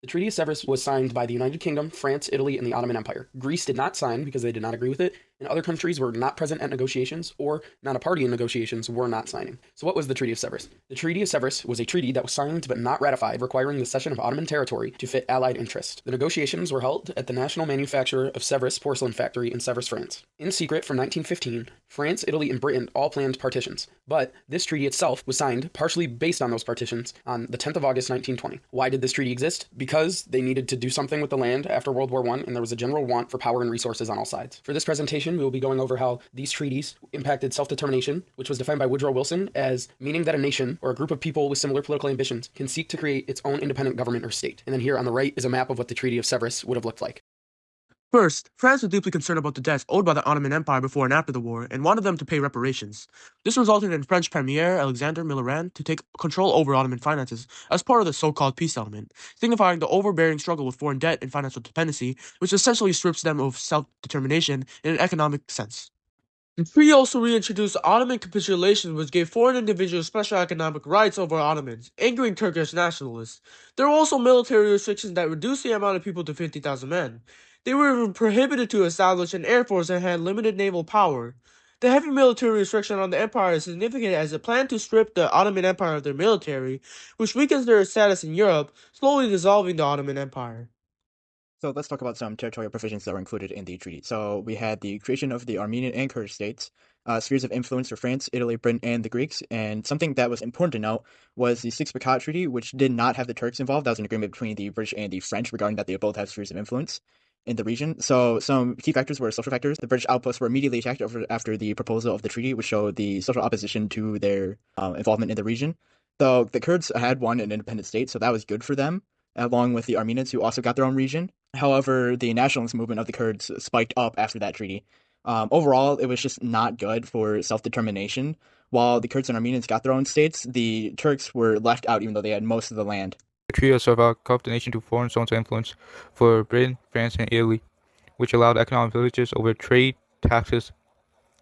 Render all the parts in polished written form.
The Treaty of Sevres was signed by the United Kingdom, France, Italy, and the Ottoman Empire. Greece did not sign because they did not agree with it, and other countries were not present at negotiations or not a party in negotiations were not signing. So what was the Treaty of Sevres? The Treaty of Sevres was a treaty that was signed but not ratified, requiring the cession of Ottoman territory to fit Allied interest. The negotiations were held at the National Manufacturer of Sevres porcelain factory in Sevres, France. In secret from 1915, France, Italy, and Britain all planned partitions, but this treaty itself was signed partially based on those partitions on the 10th of August 1920. Why did this treaty exist? Because they needed to do something with the land after World War I, and there was a general want for power and resources on all sides. For this presentation, we will be going over how these treaties impacted self-determination, which was defined by Woodrow Wilson as meaning that a nation or a group of people with similar political ambitions can seek to create its own independent government or state. And then here on the right is a map of what the Treaty of Sevres would have looked like. First, France was deeply concerned about the debts owed by the Ottoman Empire before and after the war and wanted them to pay reparations. This resulted in French Premier Alexander Millerand to take control over Ottoman finances as part of the so-called peace settlement, signifying the overbearing struggle with foreign debt and financial dependency, which essentially strips them of self-determination in an economic sense. The treaty also reintroduced Ottoman capitulation, which gave foreign individuals special economic rights over Ottomans, angering Turkish nationalists. There were also military restrictions that reduced the amount of people to 50,000 men. They were even prohibited to establish an air force that had limited naval power. The heavy military restriction on the empire is significant as it planned to strip the Ottoman Empire of their military, which weakens their status in Europe, slowly dissolving the Ottoman Empire. So let's talk about some territorial provisions that were included in the treaty. So we had the creation of the Armenian and Kurdish states, spheres of influence for France, Italy, Britain, and the Greeks. And something that was important to note was the Sykes-Picot Treaty, which did not have the Turks involved. That was an agreement between the British and the French regarding that they both have spheres of influence in the region. So some key factors were social factors. The British outposts were immediately attacked after the proposal of the treaty, which showed the social opposition to their involvement in the region. Though the Kurds had won an independent state, so that was good for them, along with the Armenians, who also got their own region. However, the nationalist movement of the Kurds spiked up after that treaty. Overall, it was just not good for self-determination. While the Kurds and Armenians got their own states, the Turks were left out even though they had most of the land. The Treaty of Sevres carved the nation to foreign zones of influence for Britain, France, and Italy, which allowed economic privileges over trade, taxes,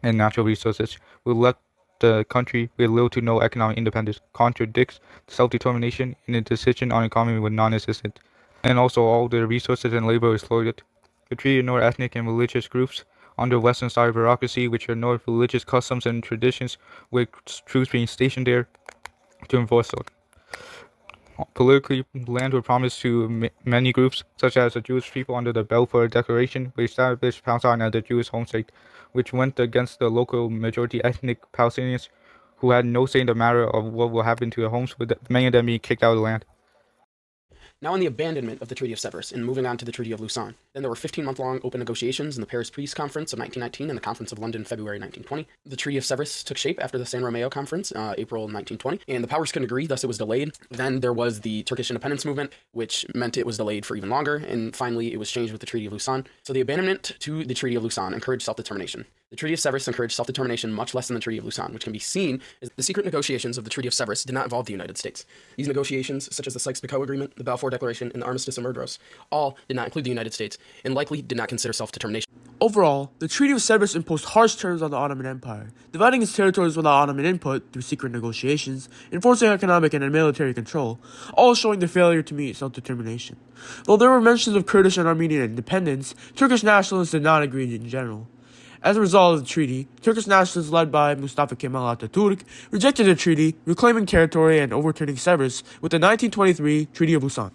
and natural resources. We left the country with little to no economic independence, contradicts self-determination, and the decision on economy was non-existent, and also all the resources and labor were exploited. The treaty ignored ethnic and religious groups under Western style bureaucracy, which ignored religious customs and traditions, with troops being stationed there to enforce them. Politically, land were promised to many groups, such as the Jewish people under the Balfour Declaration, which established Palestine as the Jewish home state, which went against the local majority ethnic Palestinians, who had no say in the matter of what will happen to their homes, with many of them being kicked out of the land. Now in the abandonment of the Treaty of Sevres and moving on to the Treaty of Lausanne. Then there were 15-month-long open negotiations in the Paris Peace Conference of 1919 and the Conference of London, February 1920. The Treaty of Sevres took shape after the San Romeo Conference, April 1920, and the powers couldn't agree, thus it was delayed. Then there was the Turkish independence movement, which meant it was delayed for even longer, and finally it was changed with the Treaty of Lausanne. So the abandonment to the Treaty of Lausanne encouraged self-determination. The Treaty of Sevres encouraged self-determination much less than the Treaty of Lausanne, which can be seen as the secret negotiations of the Treaty of Sevres did not involve the United States. These negotiations, such as the Sykes-Picot Agreement, the Balfour Declaration, and the Armistice of Merdros, all did not include the United States and likely did not consider self-determination. Overall, the Treaty of Sevres imposed harsh terms on the Ottoman Empire, dividing its territories without Ottoman input through secret negotiations, enforcing economic and military control, all showing the failure to meet self-determination. Though there were mentions of Kurdish and Armenian independence, Turkish nationalists did not agree in general. As a result of the treaty, Turkish nationalists led by Mustafa Kemal Atatürk rejected the treaty, reclaiming territory and overturning Sevres with the 1923 Treaty of Lausanne.